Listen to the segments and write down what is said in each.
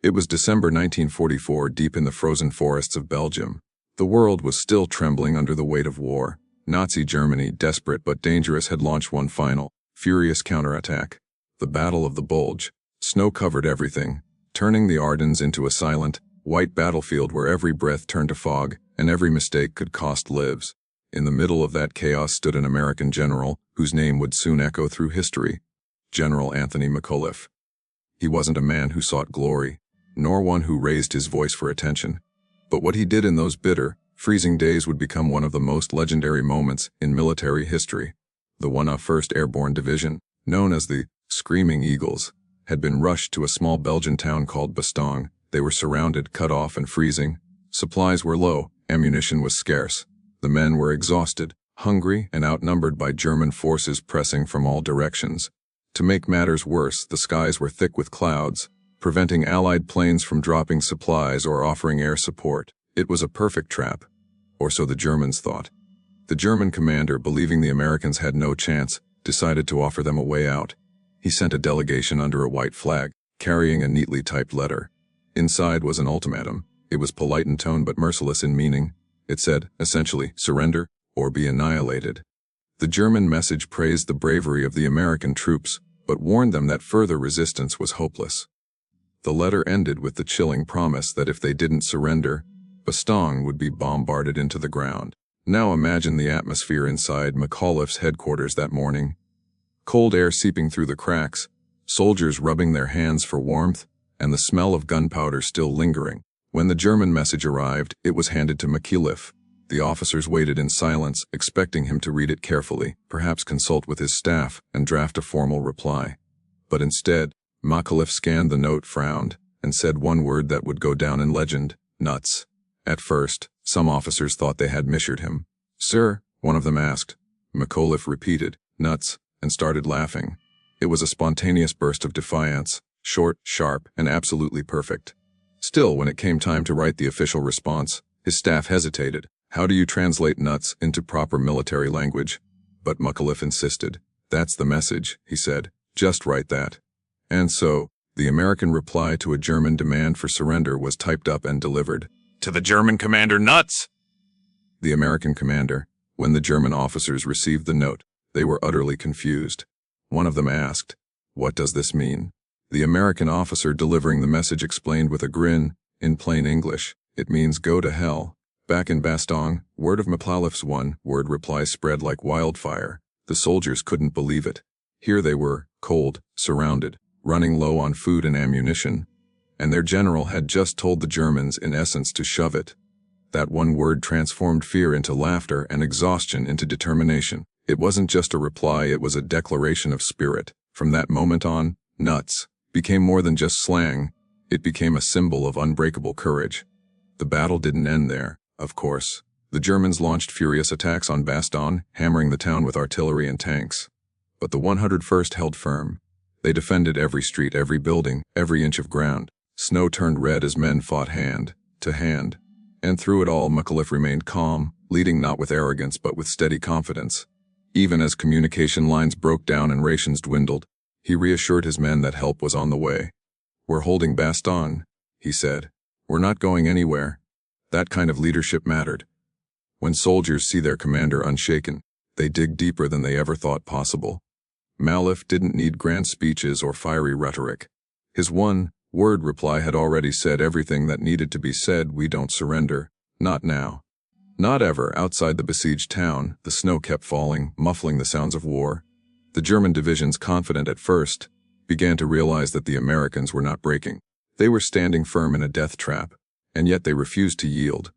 It was December 1944, deep in the frozen forests of Belgium. The world was still trembling under the weight of war. Nazi Germany, desperate but dangerous, had launched one final, furious counterattack. The Battle of the Bulge. Snow covered everything, turning the Ardennes into a silent, white battlefield where every breath turned to fog, and every mistake could cost lives. In the middle of that chaos stood an American general, whose name would soon echo through history. General Anthony McAuliffe. He wasn't a man who sought glory, nor one who raised his voice for attention. But what he did in those bitter, freezing days would become one of the most legendary moments in military history. The 1st Airborne Division, known as the Screaming Eagles, had been rushed to a small Belgian town called Bastogne. They were surrounded, cut off, and freezing. Supplies were low, ammunition was scarce. The men were exhausted, hungry, and outnumbered by German forces pressing from all directions. To make matters worse, the skies were thick with clouds, preventing Allied planes from dropping supplies or offering air support. It was a perfect trap, or so the Germans thought. The German commander, believing the Americans had no chance, decided to offer them a way out. He sent a delegation under a white flag, carrying a neatly typed letter. Inside was an ultimatum. It was polite in tone but merciless in meaning. It said, essentially, surrender or be annihilated. The German message praised the bravery of the American troops, but warned them that further resistance was hopeless. The letter ended with the chilling promise that if they didn't surrender, Bastogne would be bombarded into the ground. Now imagine the atmosphere inside McAuliffe's headquarters that morning. Cold air seeping through the cracks, soldiers rubbing their hands for warmth, and the smell of gunpowder still lingering. When the German message arrived, it was handed to McAuliffe. The officers waited in silence, expecting him to read it carefully, perhaps consult with his staff, and draft a formal reply. But instead, McAuliffe scanned the note, frowned, and said one word that would go down in legend: nuts. At first, some officers thought they had misheard him. "Sir," one of them asked. McAuliffe repeated, "Nuts," and started laughing. It was a spontaneous burst of defiance, short, sharp, and absolutely perfect. Still, when it came time to write the official response, his staff hesitated. How do you translate nuts into proper military language? But McAuliffe insisted. "That's the message," he said. "Just write that." And so, the American reply to a German demand for surrender was typed up and delivered. "To the German commander, nuts!" The American commander. When the German officers received the note, they were utterly confused. One of them asked, "What does this mean?" The American officer delivering the message explained with a grin, in plain English, "It means go to hell." Back in Bastogne, word of McAuliffe's one-word reply spread like wildfire. The soldiers couldn't believe it. Here they were, cold, surrounded, running low on food and ammunition, and their general had just told the Germans, in essence, to shove it. That one word transformed fear into laughter and exhaustion into determination. It wasn't just a reply, it was a declaration of spirit. From that moment on, nuts became more than just slang. It became a symbol of unbreakable courage. The battle didn't end there, of course. The Germans launched furious attacks on Bastogne, hammering the town with artillery and tanks. But the 101st held firm. They defended every street, every building, every inch of ground. Snow turned red as men fought hand to hand. And through it all, McAuliffe remained calm, leading not with arrogance but with steady confidence. Even as communication lines broke down and rations dwindled, he reassured his men that help was on the way. "We're holding Bastogne," he said. "We're not going anywhere." That kind of leadership mattered. When soldiers see their commander unshaken, they dig deeper than they ever thought possible. McAuliffe didn't need grand speeches or fiery rhetoric. His one-word reply had already said everything that needed to be said: "We don't surrender. Not now." Not ever. Outside the besieged town, the snow kept falling, muffling the sounds of war. The German divisions, confident at first, began to realize that the Americans were not breaking. They were standing firm in a death trap, and yet they refused to yield.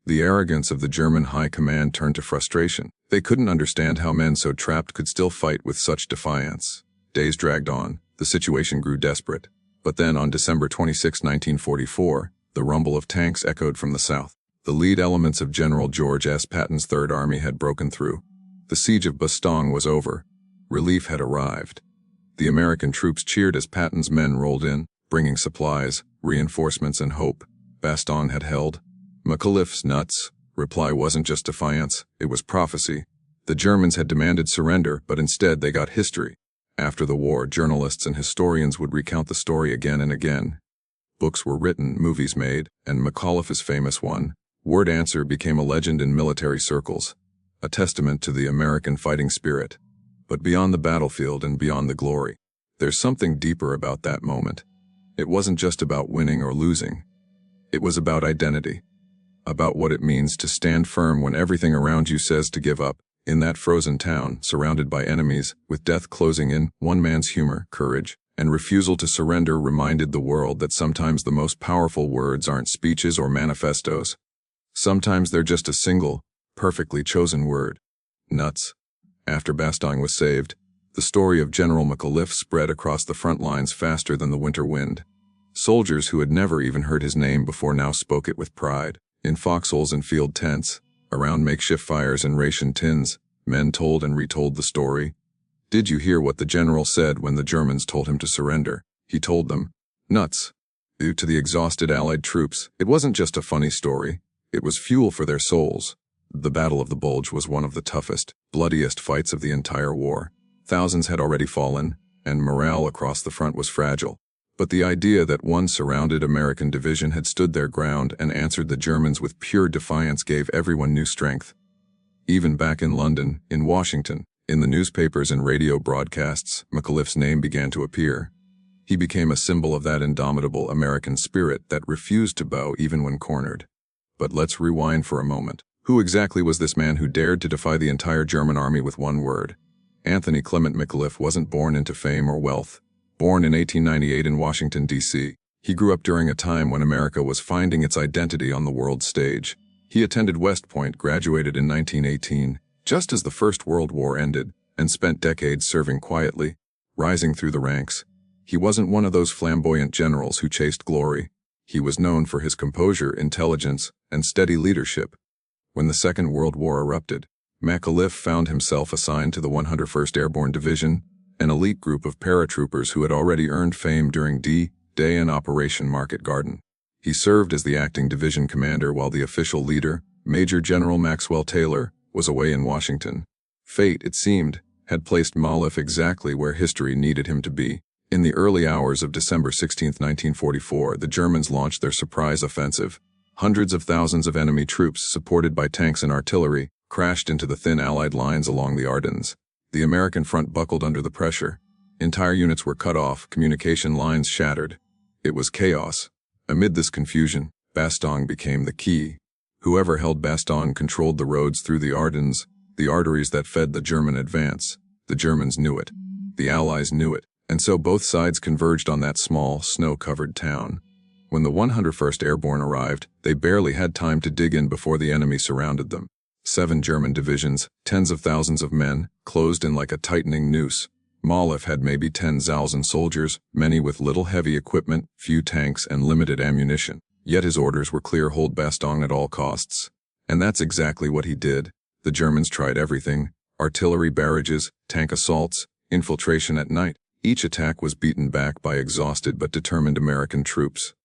The arrogance of the German high command turned to frustration. They couldn't understand how men so trapped could still fight with such defiance. Days dragged on. The situation grew desperate. But then, on December 26, 1944, the rumble of tanks echoed from the south. The lead elements of General George S. Patton's Third Army had broken through. The siege of Bastogne was over. Relief had arrived. The American troops cheered as Patton's men rolled in, bringing supplies, reinforcements, and hope. Bastogne had held. McAuliffe's nuts reply wasn't just defiance, it was prophecy. The Germans had demanded surrender, but instead they got history. After the war, journalists and historians would recount the story again and again. Books were written, movies made, and McAuliffe is famous one. Word answer became a legend in military circles, a testament to the American fighting spirit. But beyond the battlefield and beyond the glory, there's something deeper about that moment. It wasn't just about winning or losing. It was about identity, about what it means to stand firm when everything around you says to give up. In that frozen town, surrounded by enemies, with death closing in, one man's humor, courage, and refusal to surrender reminded the world that sometimes the most powerful words aren't speeches or manifestos. Sometimes they're just a single, perfectly chosen word. Nuts. After Bastogne was saved, the story of General McAuliffe spread across the front lines faster than the winter wind. Soldiers who had never even heard his name before now spoke it with pride. In foxholes and field tents, around makeshift fires and ration tins, men told and retold the story. Did you hear what the general said when the Germans told him to surrender? He told them, nuts. Due to the exhausted Allied troops, it wasn't just a funny story. It was fuel for their souls. The Battle of the Bulge was one of the toughest, bloodiest fights of the entire war. Thousands had already fallen, and morale across the front was fragile. But the idea that one surrounded American division had stood their ground and answered the Germans with pure defiance gave everyone new strength. Even back in London, in Washington, in the newspapers and radio broadcasts, McAuliffe's name began to appear. He became a symbol of that indomitable American spirit that refused to bow even when cornered. But let's rewind for a moment. Who exactly was this man who dared to defy the entire German army with one word? Anthony Clement McAuliffe wasn't born into fame or wealth. Born in 1898 in Washington, D.C., he grew up during a time when America was finding its identity on the world stage. He attended West Point, graduated in 1918, just as the First World War ended, and spent decades serving quietly, rising through the ranks. He wasn't one of those flamboyant generals who chased glory. He was known for his composure, intelligence, and steady leadership. When the Second World War erupted, McAuliffe found himself assigned to the 101st Airborne Division, an elite group of paratroopers who had already earned fame during D-Day and Operation Market Garden. He served as the acting division commander while the official leader, Major General Maxwell Taylor, was away in Washington. Fate, it seemed, had placed McAuliffe exactly where history needed him to be. In the early hours of December 16, 1944, the Germans launched their surprise offensive. Hundreds of thousands of enemy troops, supported by tanks and artillery, crashed into the thin Allied lines along the Ardennes. The American front buckled under the pressure. Entire units were cut off, communication lines shattered. It was chaos. Amid this confusion, Bastogne became the key. Whoever held Bastogne controlled the roads through the Ardennes, the arteries that fed the German advance. The Germans knew it. The Allies knew it. And so both sides converged on that small, snow-covered town. When the 101st Airborne arrived, they barely had time to dig in before the enemy surrounded them. 7 German divisions, tens of thousands of men, closed in like a tightening noose. McAuliffe had maybe 10,000 soldiers, many with little heavy equipment, few tanks, and limited ammunition. Yet his orders were clear: hold Bastogne at all costs. And that's exactly what he did. The Germans tried everything: artillery barrages, tank assaults, infiltration at night. Each attack was beaten back by exhausted but determined American troops.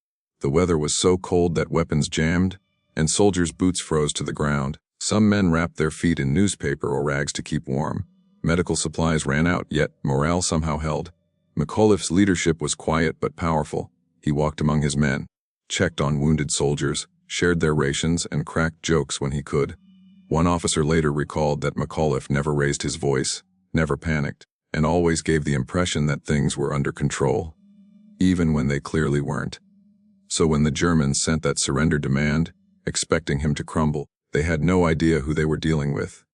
The weather was so cold that weapons jammed, and soldiers' boots froze to the ground. Some men wrapped their feet in newspaper or rags to keep warm. Medical supplies ran out, yet morale somehow held. McAuliffe's leadership was quiet but powerful. He walked among his men, checked on wounded soldiers, shared their rations, and cracked jokes when he could. One officer later recalled that McAuliffe never raised his voice, never panicked, and always gave the impression that things were under control, even when they clearly weren't. So when the Germans sent that surrender demand, expecting him to crumble, they had no idea who they were dealing with.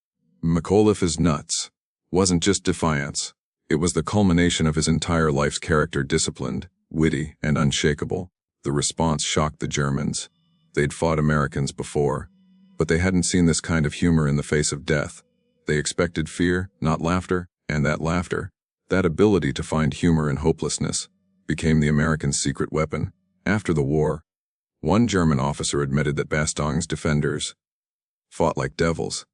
McAuliffe's nuts wasn't just defiance. It was the culmination of his entire life's character: disciplined, witty, and unshakable. The response shocked the Germans. They'd fought Americans before, but they hadn't seen this kind of humor in the face of death. They expected fear, not laughter, and that laughter, that ability to find humor in hopelessness, became the Americans' secret weapon. After the war, one German officer admitted that Bastogne's defenders fought like devils.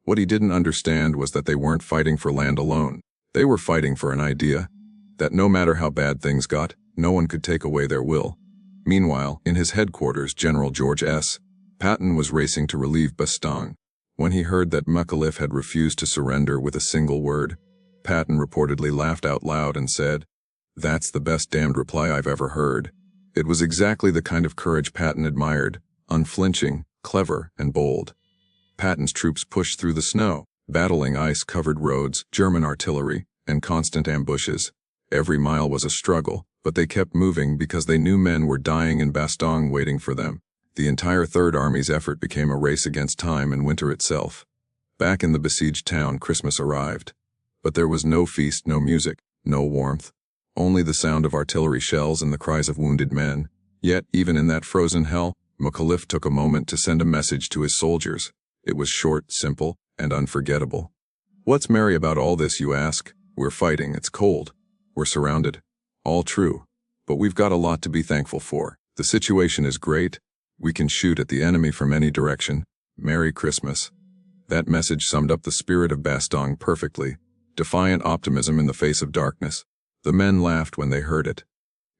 What he didn't understand was that they weren't fighting for land alone. They were fighting for an idea, that no matter how bad things got, no one could take away their will. Meanwhile, in his headquarters, General George S. Patton was racing to relieve Bastogne. When he heard that McAuliffe had refused to surrender with a single word, Patton reportedly laughed out loud and said, "That's the best damned reply I've ever heard." It was exactly the kind of courage Patton admired, unflinching, clever, and bold. Patton's troops pushed through the snow, battling ice-covered roads, German artillery, and constant ambushes. Every mile was a struggle, but they kept moving because they knew men were dying in Bastogne waiting for them. The entire Third Army's effort became a race against time and winter itself. Back in the besieged town, Christmas arrived. But there was no feast, no music, no warmth. Only the sound of artillery shells and the cries of wounded men. Yet, even in that frozen hell, McAuliffe took a moment to send a message to his soldiers. It was short, simple, and unforgettable. What's merry about all this, you ask? We're fighting, it's cold. We're surrounded. All true. But we've got a lot to be thankful for. The situation is great. We can shoot at the enemy from any direction. Merry Christmas. That message summed up the spirit of Bastogne perfectly. Defiant optimism in the face of darkness. The men laughed when they heard it.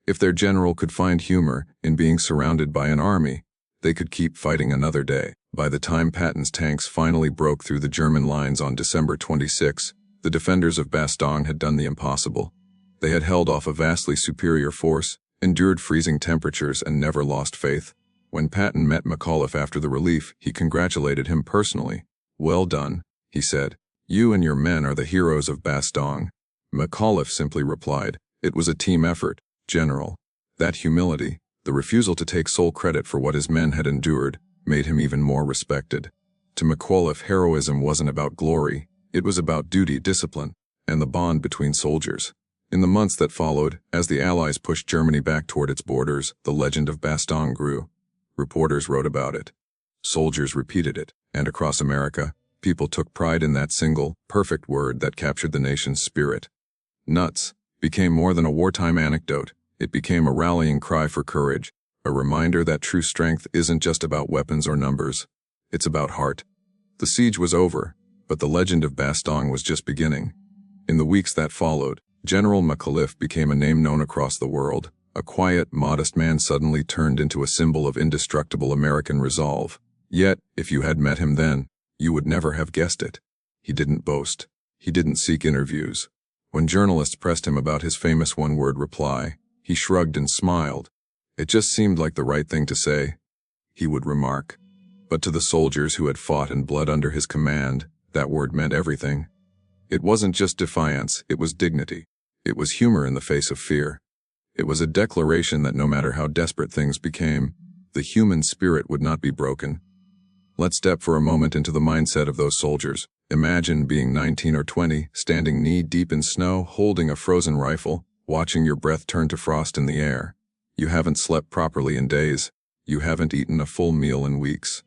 If their general could find humor in being surrounded by an army, they could keep fighting another day. By the time Patton's tanks finally broke through the German lines on December 26, the defenders of Bastogne had done the impossible. They had held off a vastly superior force, endured freezing temperatures, and never lost faith. When Patton met McAuliffe after the relief, he congratulated him personally. "Well done," he said. "You and your men are the heroes of Bastogne." McAuliffe simply replied, "It was a team effort, General." That humility, the refusal to take sole credit for what his men had endured, made him even more respected. To McAuliffe, heroism wasn't about glory, it was about duty, discipline, and the bond between soldiers. In the months that followed, as the Allies pushed Germany back toward its borders, the legend of Bastogne grew. Reporters wrote about it. Soldiers repeated it, and across America, people took pride in that single, perfect word that captured the nation's spirit. Nuts became more than a wartime anecdote. It became a rallying cry for courage, a reminder that true strength isn't just about weapons or numbers. It's about heart. The siege was over, but the legend of Bastogne was just beginning. In the weeks that followed, General McAuliffe became a name known across the world. A quiet, modest man suddenly turned into a symbol of indestructible American resolve. Yet, if you had met him then, you would never have guessed it. He didn't boast. He didn't seek interviews. When journalists pressed him about his famous one-word reply, he shrugged and smiled. It just seemed like the right thing to say, he would remark. But to the soldiers who had fought in blood under his command, that word meant everything. It wasn't just defiance, it was dignity. It was humor in the face of fear. It was a declaration that no matter how desperate things became, the human spirit would not be broken. Let's step for a moment into the mindset of those soldiers. Imagine being 19 or 20, standing knee-deep in snow, holding a frozen rifle, watching your breath turn to frost in the air. You haven't slept properly in days. You haven't eaten a full meal in weeks.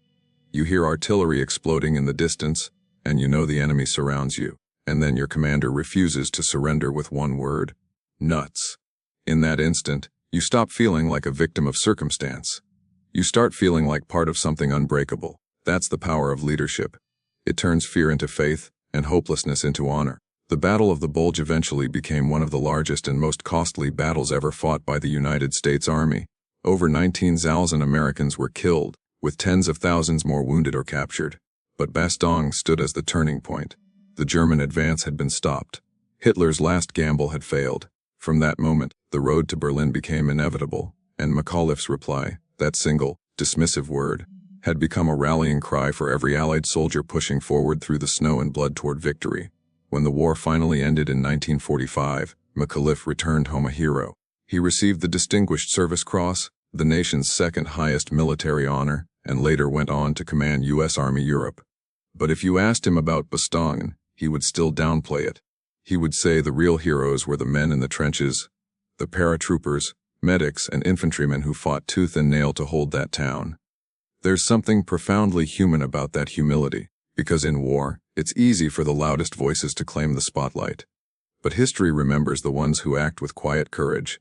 You hear artillery exploding in the distance, and you know the enemy surrounds you. And then your commander refuses to surrender with one word. Nuts. In that instant, you stop feeling like a victim of circumstance. You start feeling like part of something unbreakable. That's the power of leadership. It turns fear into faith, and hopelessness into honor. The Battle of the Bulge eventually became one of the largest and most costly battles ever fought by the United States Army. Over 19,000 Americans were killed, with tens of thousands more wounded or captured. But Bastogne stood as the turning point. The German advance had been stopped. Hitler's last gamble had failed. From that moment, the road to Berlin became inevitable, and McAuliffe's reply, that single, dismissive word, had become a rallying cry for every Allied soldier pushing forward through the snow and blood toward victory. When the war finally ended in 1945, McAuliffe returned home a hero. He received the Distinguished Service Cross, the nation's second highest military honor, and later went on to command U.S. Army Europe. But if you asked him about Bastogne, he would still downplay it. He would say the real heroes were the men in the trenches, the paratroopers, medics, and infantrymen who fought tooth and nail to hold that town. There's something profoundly human about that humility, because in war, it's easy for the loudest voices to claim the spotlight. But history remembers the ones who act with quiet courage.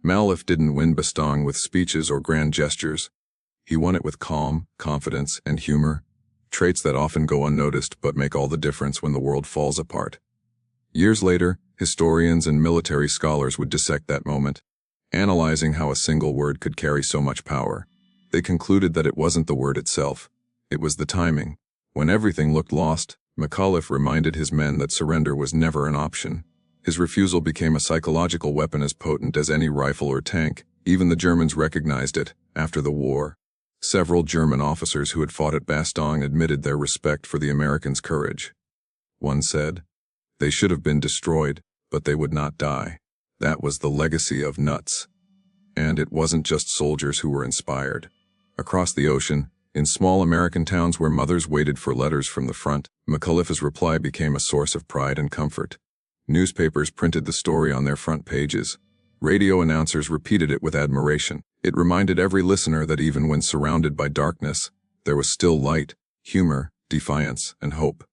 McAuliffe didn't win Bastogne with speeches or grand gestures. He won it with calm, confidence, and humor, traits that often go unnoticed but make all the difference when the world falls apart. Years later, historians and military scholars would dissect that moment, analyzing how a single word could carry so much power. They concluded that it wasn't the word itself, it was the timing. When everything looked lost, McAuliffe reminded his men that surrender was never an option. His refusal became a psychological weapon as potent as any rifle or tank. Even the Germans recognized it. After the war, several German officers who had fought at Bastogne admitted their respect for the Americans' courage. One said, "They should have been destroyed, but they would not die." That was the legacy of nuts. And it wasn't just soldiers who were inspired. Across the ocean, in small American towns where mothers waited for letters from the front, McAuliffe's reply became a source of pride and comfort. Newspapers printed the story on their front pages. Radio announcers repeated it with admiration. It reminded every listener that even when surrounded by darkness, there was still light, humor, defiance, and hope.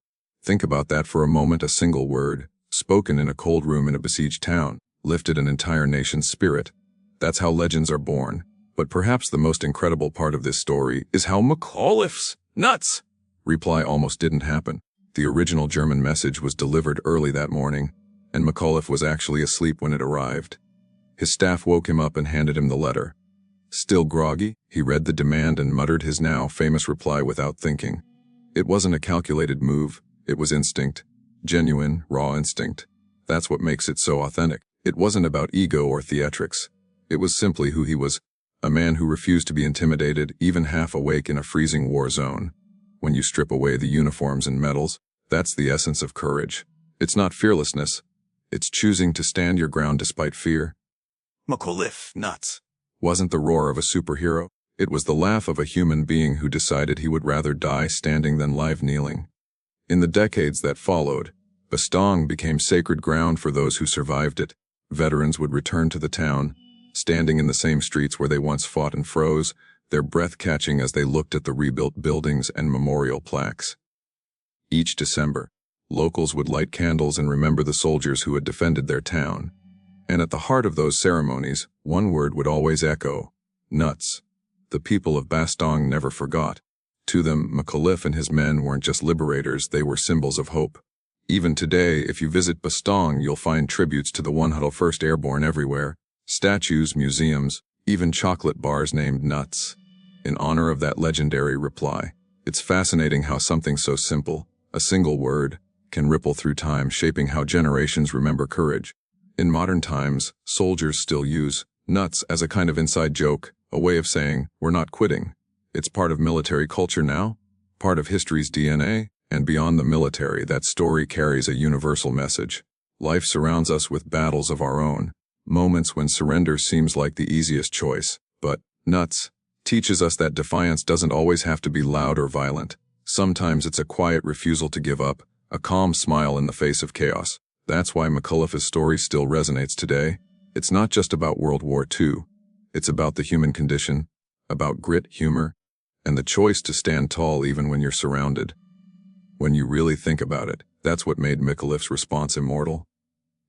Think about that for a moment. A single word, spoken in a cold room in a besieged town, lifted an entire nation's spirit. That's how legends are born. But perhaps the most incredible part of this story is how McAuliffe's nuts reply almost didn't happen. The original German message was delivered early that morning, and McAuliffe was actually asleep when it arrived. His staff woke him up and handed him the letter. Still groggy, he read the demand and muttered his now famous reply without thinking. It wasn't a calculated move, it was instinct. Genuine, raw instinct. That's what makes it so authentic. It wasn't about ego or theatrics. It was simply who he was. A man who refused to be intimidated, even half awake in a freezing war zone. When you strip away the uniforms and medals, that's the essence of courage. It's not fearlessness. It's choosing to stand your ground despite fear. McAuliffe, nuts, wasn't the roar of a superhero. It was the laugh of a human being who decided he would rather die standing than live kneeling. In the decades that followed, Bastogne became sacred ground for those who survived it. Veterans would return to the town, standing in the same streets where they once fought and froze, their breath catching as they looked at the rebuilt buildings and memorial plaques. Each December, locals would light candles and remember the soldiers who had defended their town. And at the heart of those ceremonies, one word would always echo: nuts. The people of Bastogne never forgot. To them, McAuliffe and his men weren't just liberators, they were symbols of hope. Even today, if you visit Bastogne, you'll find tributes to the 101st Airborne everywhere. Statues, museums, even chocolate bars named nuts, in honor of that legendary reply. It's fascinating how something so simple, a single word, can ripple through time, shaping how generations remember courage. In modern times, soldiers still use nuts as a kind of inside joke, a way of saying, "We're not quitting." It's part of military culture now, part of history's DNA, and beyond the military, that story carries a universal message. Life surrounds us with battles of our own, moments when surrender seems like the easiest choice. But nuts teaches us that defiance doesn't always have to be loud or violent. Sometimes it's a quiet refusal to give up, a calm smile in the face of chaos. That's why McAuliffe's story still resonates today. It's not just about World War II. It's about the human condition, about grit, humor, and the choice to stand tall even when you're surrounded. When you really think about it, that's what made McAuliffe's response immortal.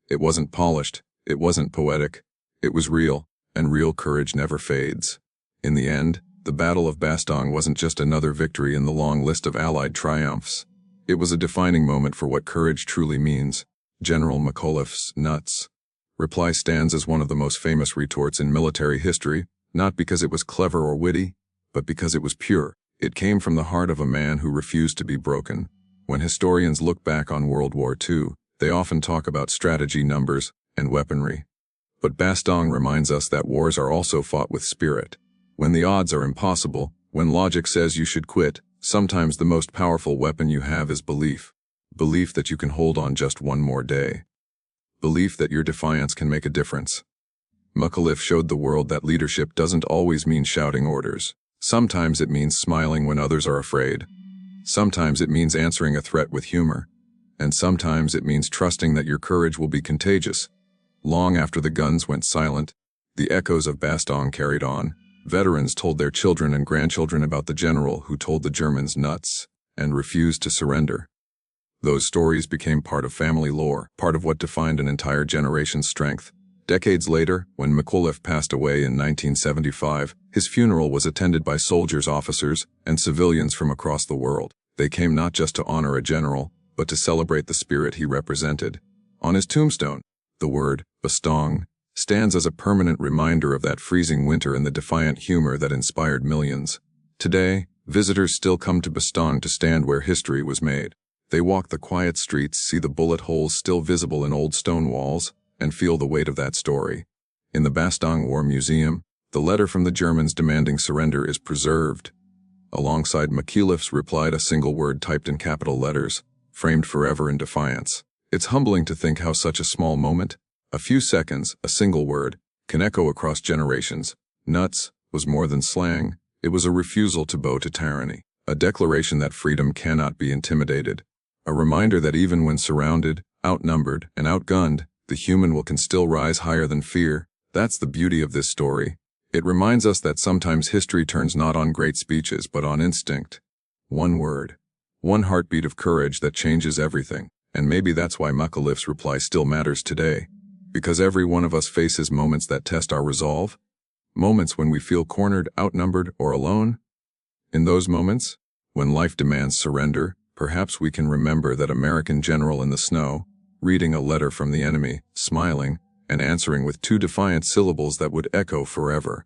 It wasn't polished, it wasn't poetic, it was real, and real courage never fades. In the end, the Battle of Bastogne wasn't just another victory in the long list of Allied triumphs. It was a defining moment for what courage truly means. General McAuliffe's nuts reply stands as one of the most famous retorts in military history, not because it was clever or witty, but because it was pure. It came from the heart of a man who refused to be broken. When historians look back on World War II, they often talk about strategy, numbers, and weaponry. But Bastogne reminds us that wars are also fought with spirit. When the odds are impossible, when logic says you should quit, sometimes the most powerful weapon you have is belief. Belief that you can hold on just one more day. Belief that your defiance can make a difference. McAuliffe showed the world that leadership doesn't always mean shouting orders. Sometimes it means smiling when others are afraid. Sometimes it means answering a threat with humor. And sometimes it means trusting that your courage will be contagious. Long after the guns went silent, the echoes of Bastogne carried on. Veterans told their children and grandchildren about the general who told the Germans nuts and refused to surrender. Those stories became part of family lore, part of what defined an entire generation's strength. Decades later, when McAuliffe passed away in 1975, his funeral was attended by soldiers, officers, and civilians from across the world. They came not just to honor a general, but to celebrate the spirit he represented. On his tombstone, the word Bastogne stands as a permanent reminder of that freezing winter and the defiant humor that inspired millions. Today, visitors still come to Bastogne to stand where history was made. They walk the quiet streets, see the bullet holes still visible in old stone walls, and feel the weight of that story. In the Bastogne War Museum, The letter from the Germans demanding surrender is preserved. Alongside McAuliffe's replied a single word typed in capital letters, framed forever in defiance. It's humbling to think how such a small moment, a few seconds, a single word, can echo across generations. Nuts was more than slang. It was a refusal to bow to tyranny, a declaration that freedom cannot be intimidated, a reminder that even when surrounded, outnumbered, and outgunned, the human will can still rise higher than fear. That's the beauty of this story. It reminds us that sometimes history turns not on great speeches but on instinct. One word, one heartbeat of courage that changes everything. And maybe that's why McAuliffe's reply still matters today. Because every one of us faces moments that test our resolve. Moments when we feel cornered, outnumbered, or alone. In those moments, when life demands surrender, perhaps we can remember that American general in the snow, reading a letter from the enemy, smiling, and answering with two defiant syllables that would echo forever.